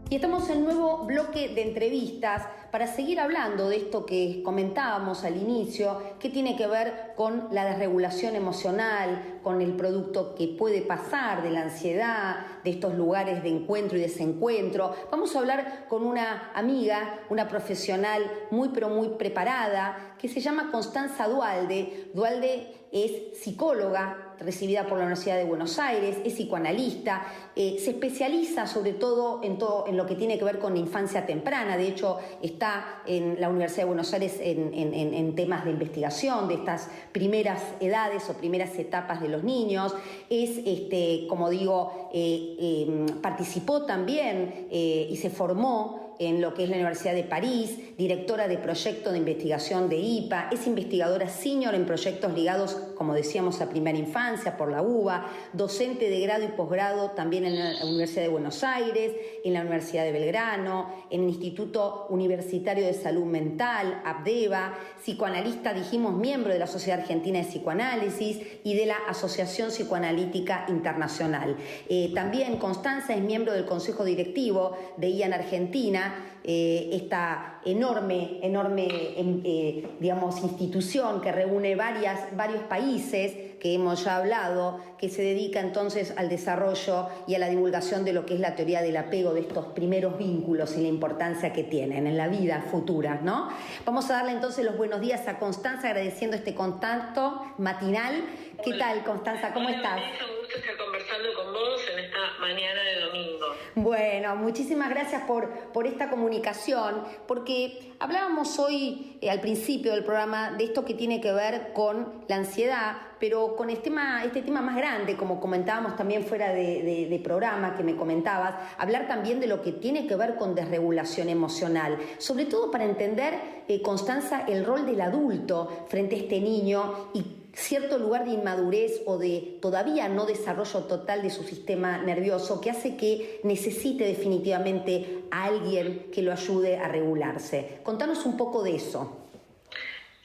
Y estamos en un nuevo bloque de entrevistas para seguir hablando de esto que comentábamos al inicio, que tiene que ver con la desregulación emocional, con el producto que puede pasar de la ansiedad, de estos lugares de encuentro y desencuentro. Vamos a hablar con una amiga, una profesional muy pero muy preparada, que se llama Constanza Duhalde. Duhalde es psicóloga, recibida por la Universidad de Buenos Aires, es psicoanalista, se especializa sobre todo en lo que tiene que ver con la infancia temprana. De hecho, está en la Universidad de Buenos Aires en temas de investigación de estas primeras edades o primeras etapas de los niños. Es, como digo, participó también y se formó en lo que es la Universidad de París, directora de proyecto de investigación de IPA, es investigadora senior en proyectos ligados, como decíamos, a primera infancia por la UBA, docente de grado y posgrado también en la Universidad de Buenos Aires, en la Universidad de Belgrano, en el Instituto Universitario de Salud Mental, ABDEVA, psicoanalista, dijimos, miembro de la Sociedad Argentina de Psicoanálisis y de la Asociación Psicoanalítica Internacional. También Constanza es miembro del Consejo Directivo de IAN Argentina, esta enorme, digamos, institución que reúne varios países que hemos ya hablado, que se dedica entonces al desarrollo y a la divulgación de lo que es la teoría del apego, de estos primeros vínculos y la importancia que tienen en la vida futura, ¿no? Vamos a darle entonces los buenos días a Constanza, agradeciendo este contacto matinal. ¿Qué tal, Constanza? ¿Cómo estás? Un gusto estar conversando con vos en esta mañana de domingo. Bueno, muchísimas gracias por esta comunicación, porque hablábamos hoy al principio del programa de esto que tiene que ver con la ansiedad, pero con este tema más grande, como comentábamos también fuera de programa, que me comentabas, hablar también de lo que tiene que ver con desregulación emocional, sobre todo para entender, Constanza, el rol del adulto frente a este niño y cierto lugar de inmadurez o de todavía no desarrollo total de su sistema nervioso que hace que necesite definitivamente a alguien que lo ayude a regularse. Contanos un poco de eso.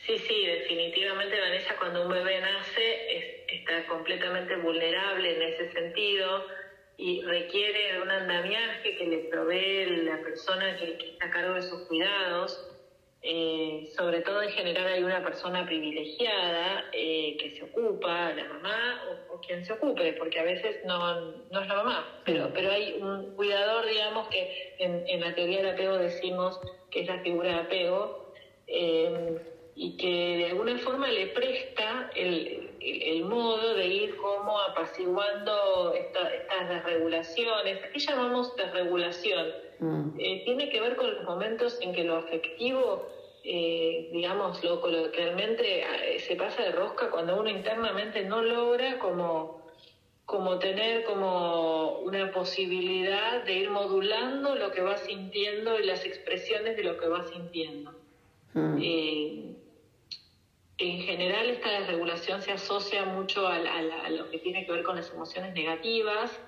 Sí, definitivamente, Vanessa, cuando un bebé nace está completamente vulnerable en ese sentido y requiere de un andamiaje que le provee la persona que está a cargo de sus cuidados. Sobre todo en general hay una persona privilegiada que se ocupa, la mamá o quien se ocupe, porque a veces no es la mamá, pero hay un cuidador, digamos, que en la teoría del apego decimos que es la figura de apego, y que de alguna forma le presta el modo de ir como apaciguando estas desregulaciones. ¿Qué llamamos desregulación? Tiene que ver con los momentos en que lo afectivo, digámoslo coloquialmente, se pasa de rosca cuando uno internamente no logra como tener como una posibilidad de ir modulando lo que va sintiendo y las expresiones de lo que va sintiendo. En general esta desregulación se asocia mucho a lo que tiene que ver con las emociones negativas.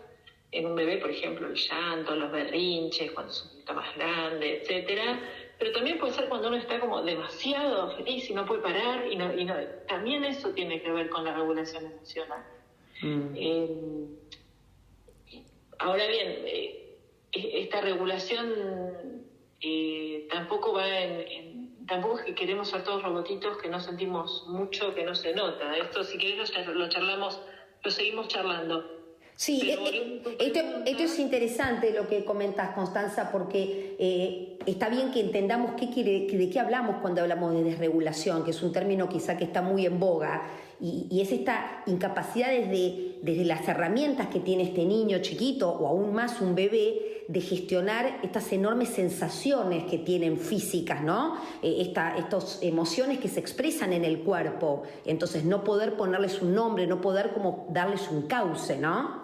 En un bebé, por ejemplo, el llanto, los berrinches, cuando es un poquito más grande, etcétera. Pero también puede ser cuando uno está como demasiado feliz y no puede parar, y no, también eso tiene que ver con la regulación emocional. Ahora bien, esta regulación tampoco va tampoco es que queremos ser todos robotitos que no sentimos mucho, que no se nota. Esto, si querés, lo charlamos, lo seguimos charlando. Sí, esto es interesante lo que comentas, Constanza, porque está bien que entendamos de qué hablamos cuando hablamos de desregulación, que es un término quizá que está muy en boga, y es esta incapacidad desde las herramientas que tiene este niño chiquito, o aún más un bebé, de gestionar estas enormes sensaciones que tienen físicas, ¿no? Estas emociones que se expresan en el cuerpo, entonces no poder ponerles un nombre, no poder como darles un cauce, ¿no?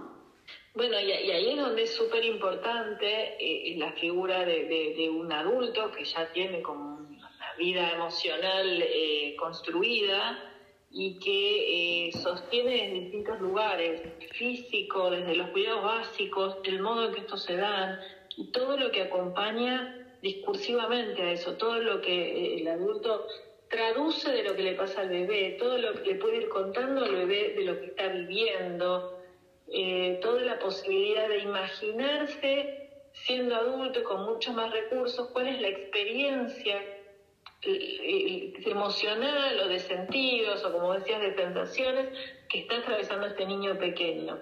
Bueno, y ahí es donde es súper importante la figura de un adulto que ya tiene como una vida emocional construida y que sostiene en distintos lugares, físico, desde los cuidados básicos, el modo en que estos se dan y todo lo que acompaña discursivamente a eso, todo lo que el adulto traduce de lo que le pasa al bebé, todo lo que le puede ir contando al bebé de lo que está viviendo, toda la posibilidad de imaginarse siendo adulto y con muchos más recursos, cuál es la experiencia emocional o de sentidos, o como decías, de sensaciones que está atravesando este niño pequeño.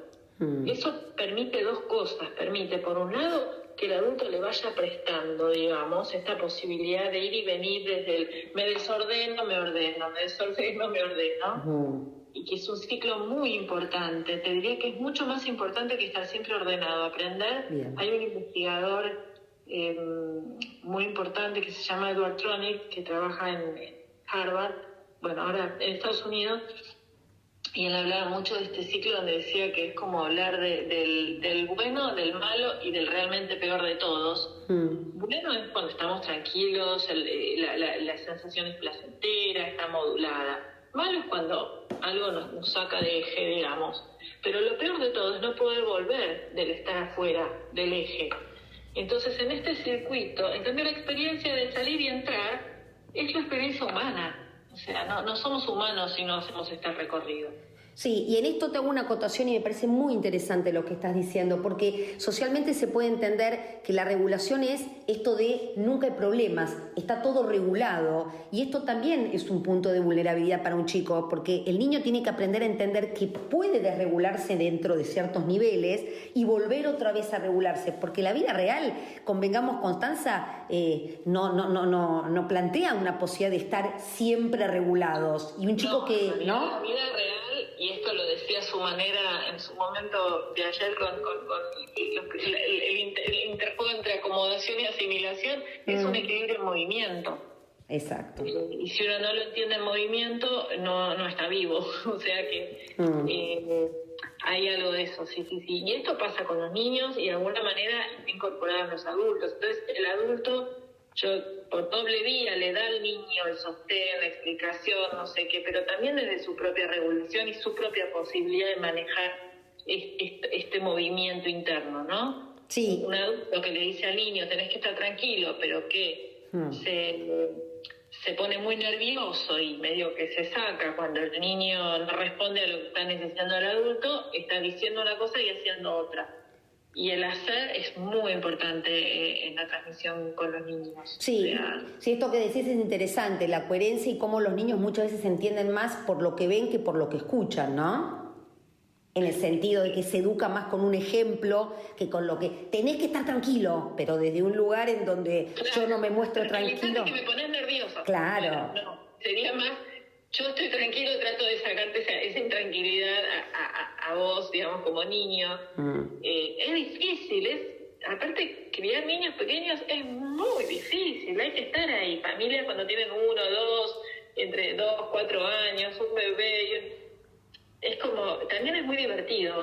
Eso permite dos cosas. Permite, por un lado, que el adulto le vaya prestando, digamos, esta posibilidad de ir y venir desde el me desordeno, me ordeno, me desordeno, me ordeno. Y que es un ciclo muy importante. Te diría que es mucho más importante que estar siempre ordenado. Aprender. Bien. Hay un investigador muy importante que se llama Edward Tronick, que trabaja en Harvard, bueno, ahora en Estados Unidos, y él hablaba mucho de este ciclo donde decía que es como hablar del bueno, del malo y del realmente peor de todos. Bueno es cuando estamos tranquilos, la sensación es placentera, está modulada. Malo es cuando algo nos saca de eje, digamos. Pero lo peor de todo es no poder volver del estar afuera del eje. Entonces, en este circuito, en cambio, la experiencia de salir y entrar es la experiencia humana. O sea, no somos humanos si no hacemos este recorrido. Sí, y en esto te hago una acotación y me parece muy interesante lo que estás diciendo, porque socialmente se puede entender que la regulación es esto de nunca hay problemas, está todo regulado, y esto también es un punto de vulnerabilidad para un chico, porque el niño tiene que aprender a entender que puede desregularse dentro de ciertos niveles y volver otra vez a regularse, porque la vida real, convengamos, Constanza, no plantea una posibilidad de estar siempre regulados, y un chico que, ¿no? La vida real, y esto lo decía a su manera en su momento de ayer con el interjuego entre acomodación y asimilación, es un equilibrio en movimiento. Exacto. Y si uno no lo entiende en movimiento, no está vivo. O sea que hay algo de eso, sí. Y esto pasa con los niños y de alguna manera está incorporado a los adultos. Entonces el adulto, por doble vía le da al niño el sostén, la explicación, no sé qué, pero también desde su propia regulación y su propia posibilidad de manejar este movimiento interno, ¿no? Sí. Un adulto que le dice al niño, tenés que estar tranquilo, pero que se pone muy nervioso y medio que se saca cuando el niño no responde a lo que está necesitando el adulto, está diciendo una cosa y haciendo otra. Y el hacer es muy importante en la transmisión con los niños. Sí, sí, esto que decís es interesante, la coherencia y cómo los niños muchas veces entienden más por lo que ven que por lo que escuchan, ¿no? En el sentido de que se educa más con un ejemplo que con lo que tenés que estar tranquilo, pero desde un lugar en donde yo no me muestro tranquilo. Que me pones nervioso. Claro. Bueno, no, sería más, yo estoy tranquilo, trato de sacarte esa intranquilidad a vos, digamos, como niño. Es difícil, aparte criar niños pequeños es muy difícil, hay que estar ahí. Familias cuando tienen 1, 2, entre 2, 4 años, un bebé, es como, también es muy divertido,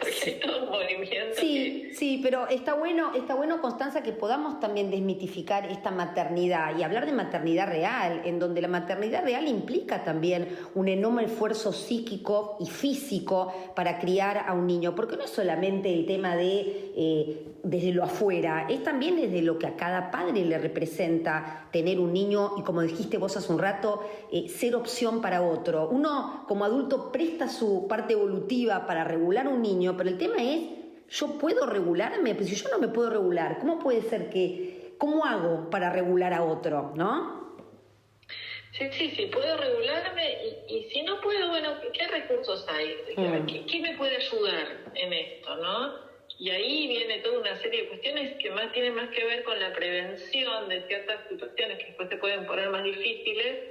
porque hay todo un movimiento. Sí, pero está bueno, Constanza, que podamos también desmitificar esta maternidad y hablar de maternidad real, en donde la maternidad real implica también un enorme esfuerzo psíquico y físico para criar a un niño, porque no es solamente el tema de desde lo afuera, es también desde lo que a cada padre le representa tener un niño y, como dijiste vos hace un rato, ser opción para otro. Uno como adulto presta su parte evolutiva para regular a un niño, pero el tema es, ¿yo puedo regularme? Pues si yo no me puedo regular, ¿cómo puede ser cómo hago para regular a otro, no? Sí, puedo regularme y si no puedo, bueno, ¿qué recursos hay? ¿Qué me puede ayudar en esto, no? Y ahí viene toda una serie de cuestiones que tienen más que ver con la prevención de ciertas situaciones que después se pueden poner más difíciles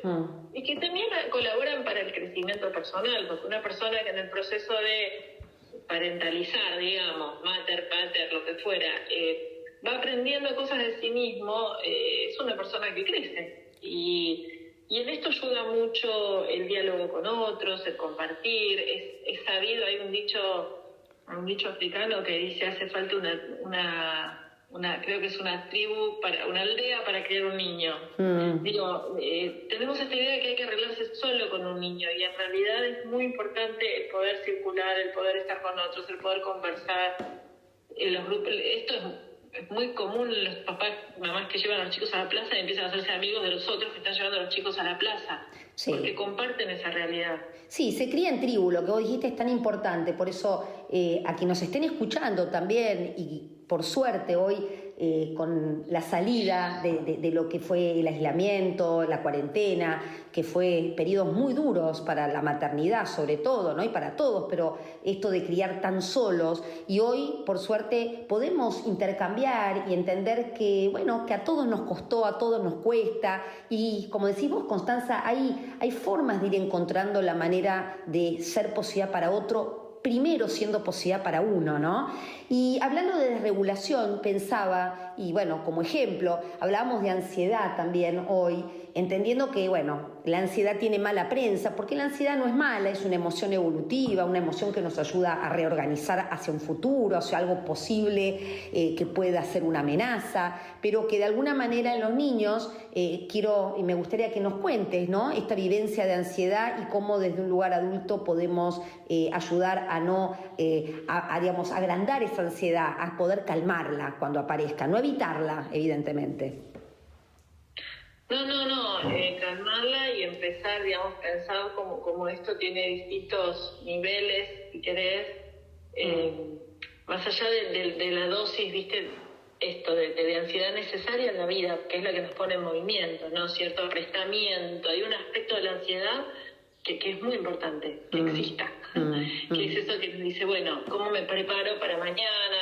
y que también colaboran para el crecimiento personal, porque una persona que en el proceso de parentalizar, digamos, mater, pater, lo que fuera, va aprendiendo cosas de sí mismo, es una persona que crece. Y en esto ayuda mucho el diálogo con otros, el compartir. Es sabido, hay un dicho africano que dice hace falta una creo que es una tribu, una aldea para criar un niño. Digo, tenemos esta idea de que hay que arreglarse solo con un niño y en realidad es muy importante el poder circular, el poder estar con otros, el poder conversar en los grupos. Esto es es muy común los papás, mamás que llevan a los chicos a la plaza y empiezan a hacerse amigos de los otros que están llevando a los chicos a la plaza, Sí. Porque comparten esa realidad. Sí, se cría en tribu, lo que vos dijiste es tan importante, por eso a quienes nos estén escuchando también, y por suerte hoy con la salida de lo que fue el aislamiento, la cuarentena, que fue periodos muy duros para la maternidad sobre todo, ¿no? Y para todos, pero esto de criar tan solos, y hoy por suerte podemos intercambiar y entender que, bueno, que a todos nos costó, a todos nos cuesta, y como decís vos, Constanza, hay formas de ir encontrando la manera de ser posibilidad para otro, primero siendo posibilidad para uno, ¿no? Y hablando de desregulación, pensaba, y bueno, como ejemplo, hablábamos de ansiedad también hoy, entendiendo que, bueno, la ansiedad tiene mala prensa, porque la ansiedad no es mala, es una emoción evolutiva, una emoción que nos ayuda a reorganizar hacia un futuro, hacia algo posible que pueda ser una amenaza, pero que de alguna manera en los niños, quiero y me gustaría que nos cuentes, ¿no? Esta vivencia de ansiedad y cómo desde un lugar adulto podemos ayudar a no, digamos, agrandar esa ansiedad, a poder calmarla cuando aparezca, no evitarla, evidentemente. No, calmarla y empezar, digamos, pensar como esto tiene distintos niveles, si querés, más allá de la dosis, viste, esto de ansiedad necesaria en la vida, que es la que nos pone en movimiento, ¿no? Cierto aprestamiento, hay un aspecto de la ansiedad que es muy importante, que exista, que es eso que nos dice, bueno, ¿cómo me preparo para mañana?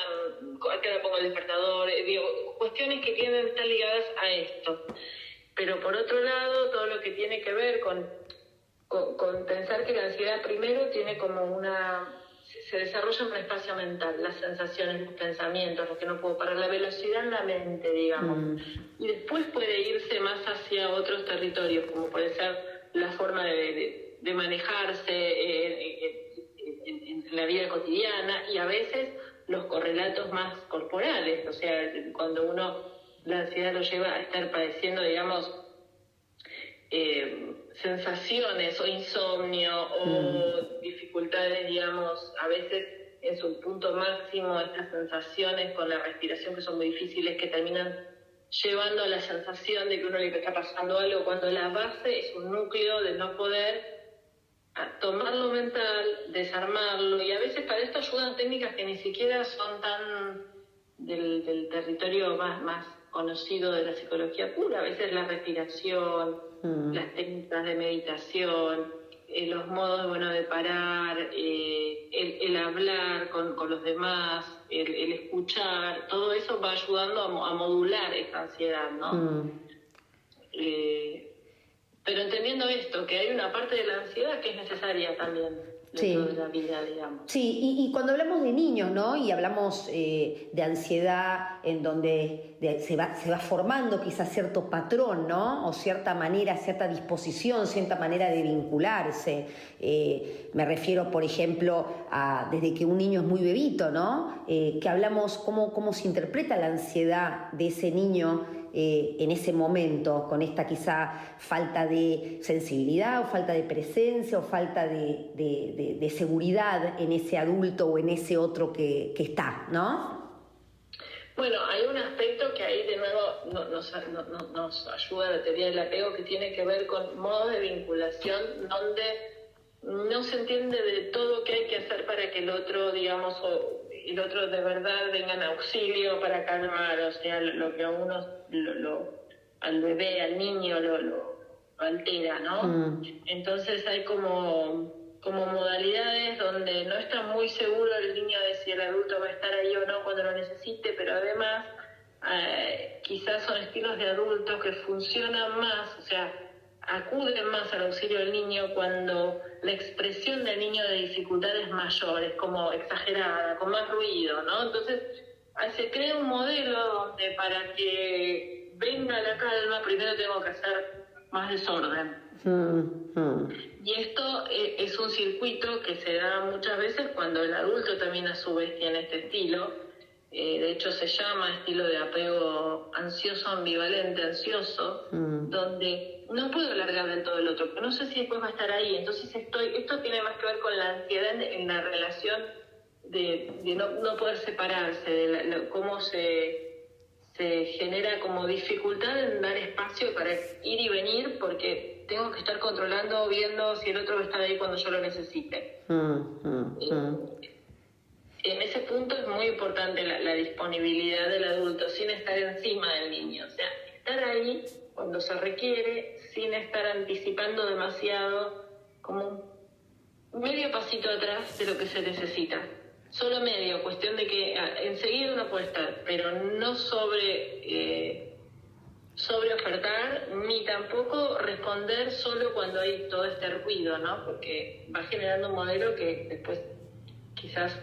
¿A qué hora pongo el despertador? Digo, cuestiones que están ligadas a esto. Pero por otro lado, todo lo que tiene que ver con pensar que la ansiedad primero tiene como se desarrolla en un espacio mental, las sensaciones, los pensamientos, lo que no puedo parar, la velocidad en la mente, digamos. Y después puede irse más hacia otros territorios, como puede ser la forma de manejarse en la vida cotidiana, y a veces los correlatos más corporales, o sea, cuando la ansiedad lo lleva a estar padeciendo, digamos, sensaciones o insomnio o dificultades, digamos, a veces en su punto máximo, estas sensaciones con la respiración que son muy difíciles, que terminan llevando a la sensación de que uno le está pasando algo, cuando la base es un núcleo de no poder tomar lo mental, desarmarlo, y a veces para esto ayudan técnicas que ni siquiera son tan del territorio más conocido de la psicología pura, a veces la respiración, las técnicas de meditación, los modos de parar, el hablar con los demás, el escuchar, todo eso va ayudando a modular esta ansiedad, ¿no? Pero entendiendo esto, que hay una parte de la ansiedad que es necesaria también dentro de la vida, digamos. Sí, y cuando hablamos de niños, ¿no? Y hablamos de ansiedad en donde se va formando quizás cierto patrón, ¿no? O cierta manera, cierta disposición, cierta manera de vincularse. Me refiero, por ejemplo, desde que un niño es muy bebito, ¿no? Que hablamos cómo se interpreta la ansiedad de ese niño en ese momento, con esta quizá falta de sensibilidad o falta de presencia o falta de seguridad en ese adulto o en ese otro que está, ¿no? Bueno, hay un aspecto que ahí de nuevo nos ayuda la teoría del apego, que tiene que ver con modos de vinculación donde no se entiende de todo qué hay que hacer para que el otro, digamos, el otro de verdad venga en auxilio para calmar, o sea, lo que a uno, al bebé, al niño, lo altera, ¿no? Entonces hay como modalidades donde no está muy seguro el niño de si el adulto va a estar ahí o no cuando lo necesite, pero además quizás son estilos de adultos que funcionan más, o sea, acuden más al auxilio del niño cuando la expresión del niño de dificultades mayores, como exagerada, con más ruido, ¿no? Entonces se crea un modelo donde para que venga la calma primero tengo que hacer más desorden. Y esto es un circuito que se da muchas veces cuando el adulto también a su vez tiene este estilo. De hecho se llama estilo de apego ansioso, ambivalente, ansioso, donde no puedo largar del todo el otro, porque no sé si después va a estar ahí. Entonces esto tiene más que ver con la ansiedad en la relación de no poder separarse, de cómo se se genera como dificultad en dar espacio para ir y venir, porque tengo que estar controlando, viendo si el otro va a estar ahí cuando yo lo necesite. En ese punto es muy importante la disponibilidad del adulto, sin estar encima del niño. O sea, estar ahí cuando se requiere, sin estar anticipando demasiado, como un medio pasito atrás de lo que se necesita. Solo medio, cuestión de que enseguida uno puede estar, pero no sobre ofertar, ni tampoco responder solo cuando hay todo este ruido, ¿no? Porque va generando un modelo que después quizás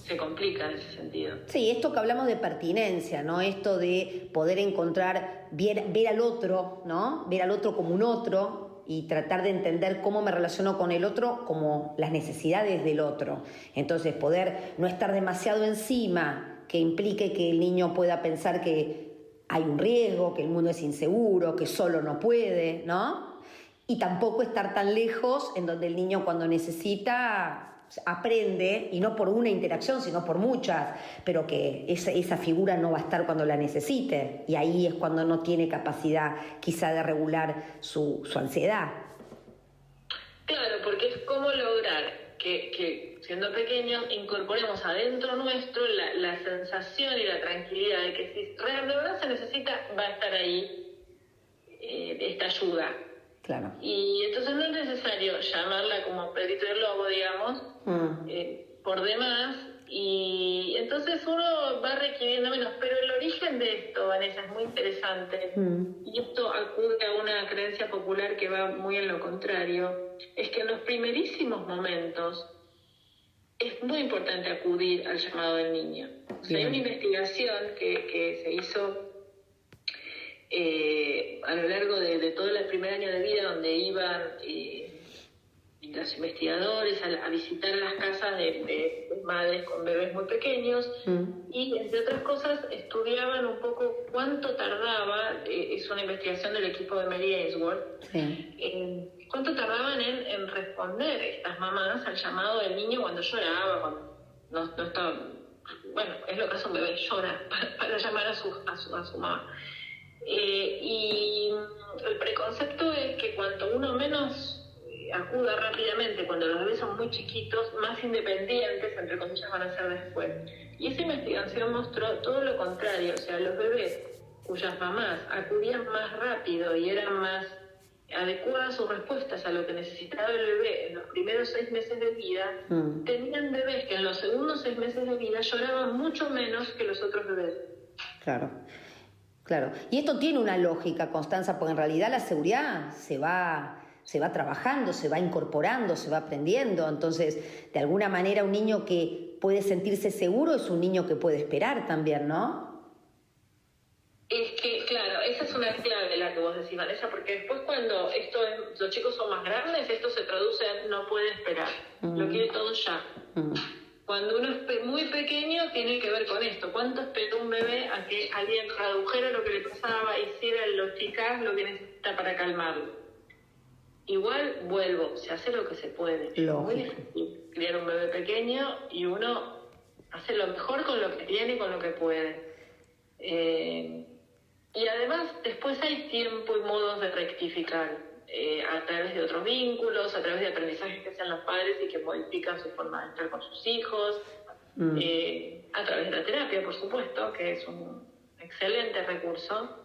se complica en ese sentido. Sí, esto que hablamos de pertinencia, ¿no? Esto de poder encontrar, ver al otro, ¿no? Ver al otro como un otro y tratar de entender cómo me relaciono con el otro como las necesidades del otro. Entonces, poder no estar demasiado encima, que implique que el niño pueda pensar que hay un riesgo, que el mundo es inseguro, que solo no puede, ¿no? Y tampoco estar tan lejos en donde el niño cuando necesita aprende, y no por una interacción, sino por muchas, pero que esa figura no va a estar cuando la necesite, y ahí es cuando no tiene capacidad quizá de regular su ansiedad. Claro, porque es cómo lograr que siendo pequeños incorporemos adentro nuestro la sensación y la tranquilidad de que si de verdad se necesita, va a estar ahí esta ayuda. Claro. Y entonces no es necesario llamarla como Pedrito el Lobo, digamos, por demás, y entonces uno va requiriendo menos. Pero el origen de esto, Vanessa, es muy interesante, y esto acude a una creencia popular que va muy en lo contrario, es que en los primerísimos momentos es muy importante acudir al llamado del niño. O sea, hay una investigación que se hizo a lo largo de todo el primer año de vida, donde iban los investigadores a visitar las casas de madres con bebés muy pequeños, y entre otras cosas estudiaban un poco cuánto tardaba, es una investigación del equipo de Mary Ainsworth, cuánto tardaban en responder estas mamás al llamado del niño cuando lloraba, cuando no estaba, bueno, es lo que hace un bebé, llora para llamar a su mamá. Y el preconcepto es que cuanto uno menos acuda rápidamente, cuando los bebés son muy chiquitos, más independientes, entre comillas, van a ser después. Y esa investigación mostró todo lo contrario. O sea, los bebés cuyas mamás acudían más rápido y eran más adecuadas sus respuestas a lo que necesitaba el bebé en los primeros 6 meses de vida, tenían bebés que en los segundos 6 meses de vida lloraban mucho menos que los otros bebés. Claro. Claro, y esto tiene una lógica, Constanza, porque en realidad la seguridad se va trabajando, se va incorporando, se va aprendiendo. Entonces, de alguna manera, un niño que puede sentirse seguro es un niño que puede esperar también, ¿no? Es que, claro, esa es una clave la que vos decís, Vanessa, porque después cuando los chicos son más grandes, esto se traduce en no puede esperar, lo quiere todo ya. Cuando uno es muy pequeño, tiene que ver con esto. ¿Cuánto esperó un bebé a que alguien tradujera lo que le pasaba, hiciera lo eficaz lo que necesita para calmarlo? Igual, vuelvo, se hace lo que se puede. Es muy difícil criar un bebé pequeño y uno hace lo mejor con lo que tiene y con lo que puede. Y además, después hay tiempo y modos de rectificar. A través de otros vínculos, a través de aprendizajes que hacen los padres y que modifican su forma de estar con sus hijos, a través de la terapia, por supuesto, que es un excelente recurso.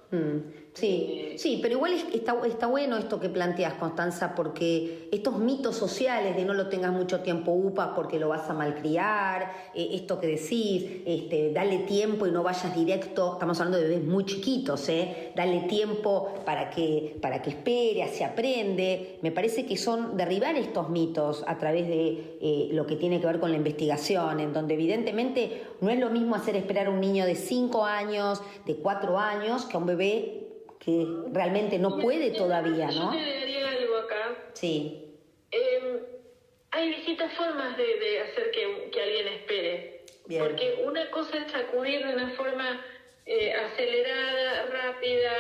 Sí, pero igual está bueno esto que planteas, Constanza, porque estos mitos sociales de no lo tengas mucho tiempo, upa, porque lo vas a malcriar, esto que decís, dale tiempo y no vayas directo, estamos hablando de bebés muy chiquitos, dale tiempo para que espere, así aprende. Me parece que son derribar estos mitos a través de lo que tiene que ver con la investigación, en donde evidentemente no es lo mismo hacer esperar a un niño de 5 años, de 4 años, que a un bebé que realmente no puede todavía, ¿no? Yo te agregaría algo acá. Sí. Hay distintas formas de hacer que alguien espere. Bien. Porque una cosa es acudir de una forma acelerada, rápida,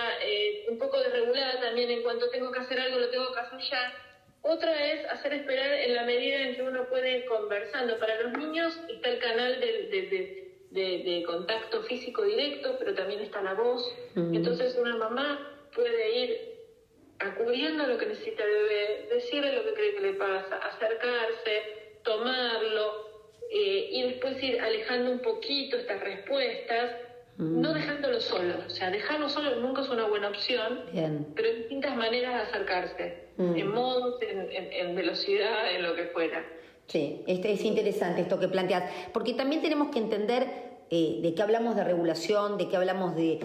un poco desregulada también. En cuanto tengo que hacer algo, lo tengo que hacer ya. Otra es hacer esperar en la medida en que uno puede ir conversando. Para los niños está el canal de contacto físico directo, pero también está la voz. Entonces una mamá puede ir acudiendo a lo que necesita el bebé, decirle lo que cree que le pasa, acercarse, tomarlo, y después ir alejando un poquito estas respuestas, no dejándolo solo. O sea, dejarlo solo nunca es una buena opción. Bien. Pero hay distintas maneras de acercarse, en modos, en velocidad, en lo que fuera. Sí, es interesante esto que planteas, porque también tenemos que entender de qué hablamos de regulación, de qué hablamos de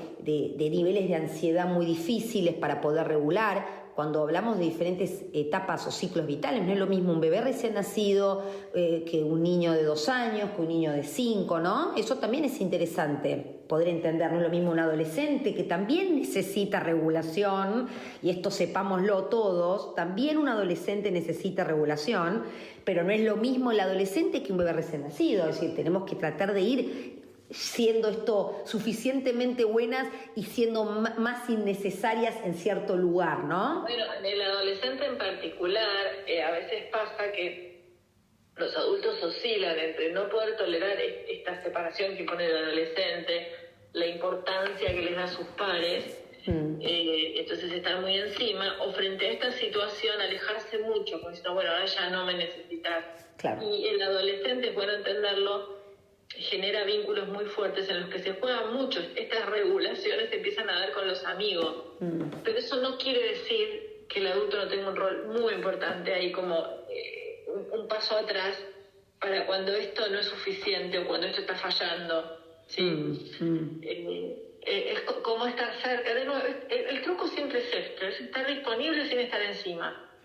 niveles de ansiedad muy difíciles para poder regular. Cuando hablamos de diferentes etapas o ciclos vitales, no es lo mismo un bebé recién nacido que un niño de 2 años, que un niño de 5, ¿no? Eso también es interesante poder entender. No es lo mismo un adolescente que también necesita regulación, y esto sepámoslo todos, también un adolescente necesita regulación, pero no es lo mismo el adolescente que un bebé recién nacido. Es decir, tenemos que tratar de ir siendo esto suficientemente buenas y siendo más innecesarias en cierto lugar, ¿no? Bueno, en el adolescente en particular, a veces pasa que los adultos oscilan entre no poder tolerar esta separación que pone el adolescente, la importancia que les da a sus pares, entonces estar muy encima, o frente a esta situación alejarse mucho, porque diciendo, bueno, ahora ya no me necesitas. Claro. Y el adolescente, es bueno entenderlo, genera vínculos muy fuertes en los que se juegan mucho. Estas regulaciones se empiezan a dar con los amigos. Pero eso no quiere decir que el adulto no tenga un rol muy importante ahí, como un paso atrás para cuando esto no es suficiente o cuando esto está fallando. ¿Sí? Es como estar cerca. De nuevo, el truco siempre es esto, es estar disponible sin estar encima.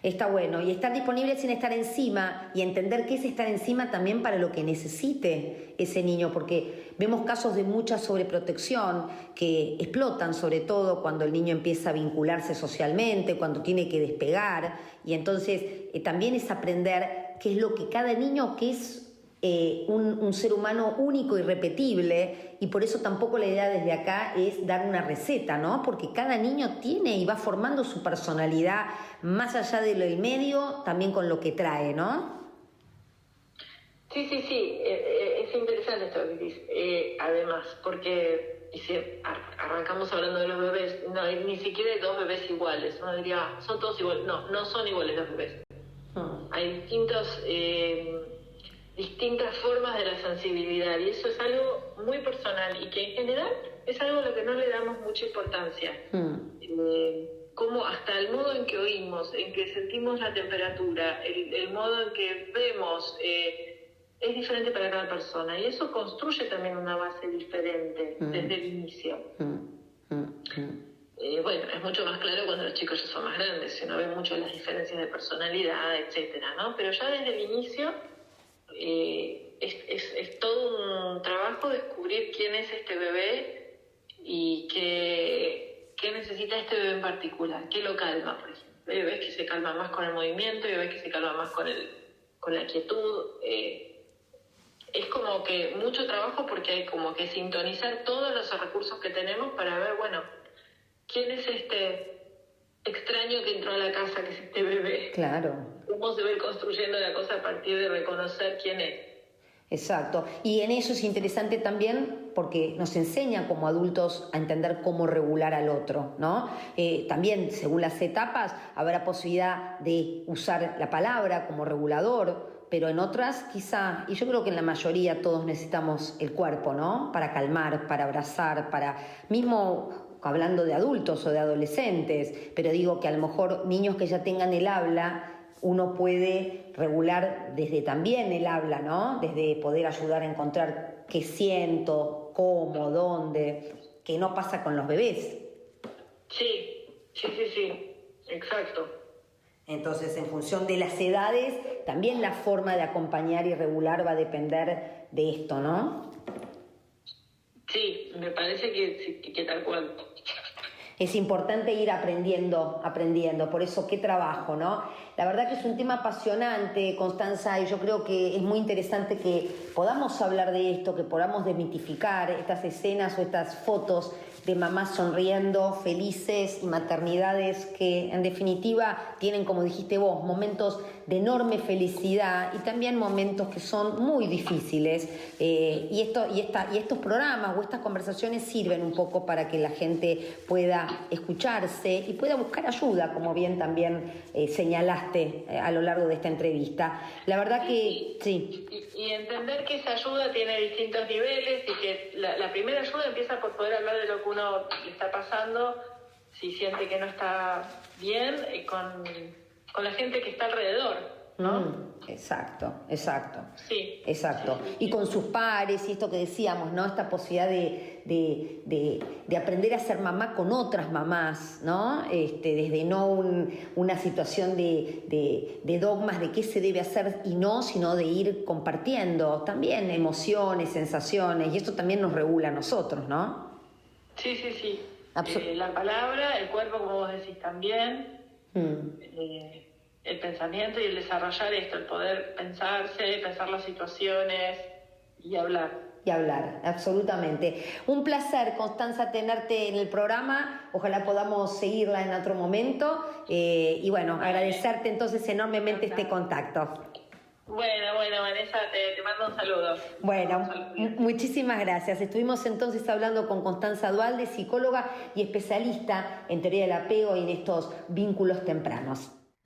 Está bueno, y estar disponible sin estar encima, y entender qué es estar encima también para lo que necesite ese niño, porque vemos casos de mucha sobreprotección que explotan, sobre todo cuando el niño empieza a vincularse socialmente, cuando tiene que despegar, y entonces también es aprender qué es lo que cada niño, que es un ser humano único, irrepetible, y por eso tampoco la idea desde acá es dar una receta, ¿no? Porque cada niño tiene y va formando su personalidad más allá de lo del medio, también con lo que trae, ¿no? Sí, es interesante esto que dices, además, porque si arrancamos hablando de los bebés, no, ni siquiera hay 2 bebés iguales. Uno diría, son todos iguales. No son iguales los bebés. Hay distintas formas de la sensibilidad, y eso es algo muy personal y que en general es algo a lo que no le damos mucha importancia. Como hasta el modo en que oímos, en que sentimos la temperatura, el modo en que vemos, es diferente para cada persona, y eso construye también una base diferente desde el inicio. Bueno, es mucho más claro cuando los chicos ya son más grandes, se uno ve mucho las diferencias de personalidad, etcétera, ¿no? Pero ya desde el inicio es todo un trabajo descubrir quién es este bebé y qué necesita este bebé en particular, qué lo calma, por ejemplo. Hay bebés que se calman más con el movimiento, hay bebés que se calman más con la quietud. Es como que mucho trabajo, porque hay como que sintonizar todos los recursos que tenemos para ver, bueno, quién es este extraño que entró a la casa, que es este bebé. Claro. Cómo se va a ir construyendo la cosa a partir de reconocer quién es. Exacto. Y en eso es interesante también porque nos enseña como adultos a entender cómo regular al otro, ¿no? También, según las etapas, habrá posibilidad de usar la palabra como regulador, pero en otras quizá, y yo creo que en la mayoría todos necesitamos el cuerpo, ¿no? Para calmar, para abrazar, para mismo hablando de adultos o de adolescentes, pero digo que a lo mejor niños que ya tengan el habla, uno puede regular desde también el habla, ¿no? Desde poder ayudar a encontrar qué siento, cómo, dónde, que no pasa con los bebés. Sí, exacto. Entonces, en función de las edades, también la forma de acompañar y regular va a depender de esto, ¿no? Sí, me parece que tal cual. Es importante ir aprendiendo, por eso qué trabajo, ¿no? La verdad que es un tema apasionante, Constanza, y yo creo que es muy interesante que podamos hablar de esto, que podamos desmitificar estas escenas o estas fotos de mamás sonriendo, felices, maternidades que en definitiva tienen, como dijiste vos, momentos de enorme felicidad y también momentos que son muy difíciles, y estos programas o estas conversaciones sirven un poco para que la gente pueda escucharse y pueda buscar ayuda, como bien también señalaste a lo largo de esta entrevista. La verdad que sí. Y entender que esa ayuda tiene distintos niveles y que la primera ayuda empieza por poder hablar de lo que uno le está pasando, si siente que no está bien, con la gente que está alrededor, ¿no? Exacto. Sí. Exacto. Sí. Y con sus pares, y esto que decíamos, ¿no? Esta posibilidad de aprender a ser mamá con otras mamás, ¿no? Desde no una situación de dogmas de qué se debe hacer y no, sino de ir compartiendo también emociones, sensaciones, y esto también nos regula a nosotros, ¿no? Sí. La palabra, el cuerpo, como vos decís también, el pensamiento y el desarrollar esto, el poder pensar las situaciones y hablar. Y hablar, absolutamente. Un placer, Constanza, tenerte en el programa. Ojalá podamos seguirla en otro momento. Y bueno, agradecerte entonces enormemente este contacto. Bueno, Vanessa, te mando un saludo. Bueno, muchísimas gracias. Estuvimos entonces hablando con Constanza Duhalde, psicóloga y especialista en teoría del apego y en estos vínculos tempranos.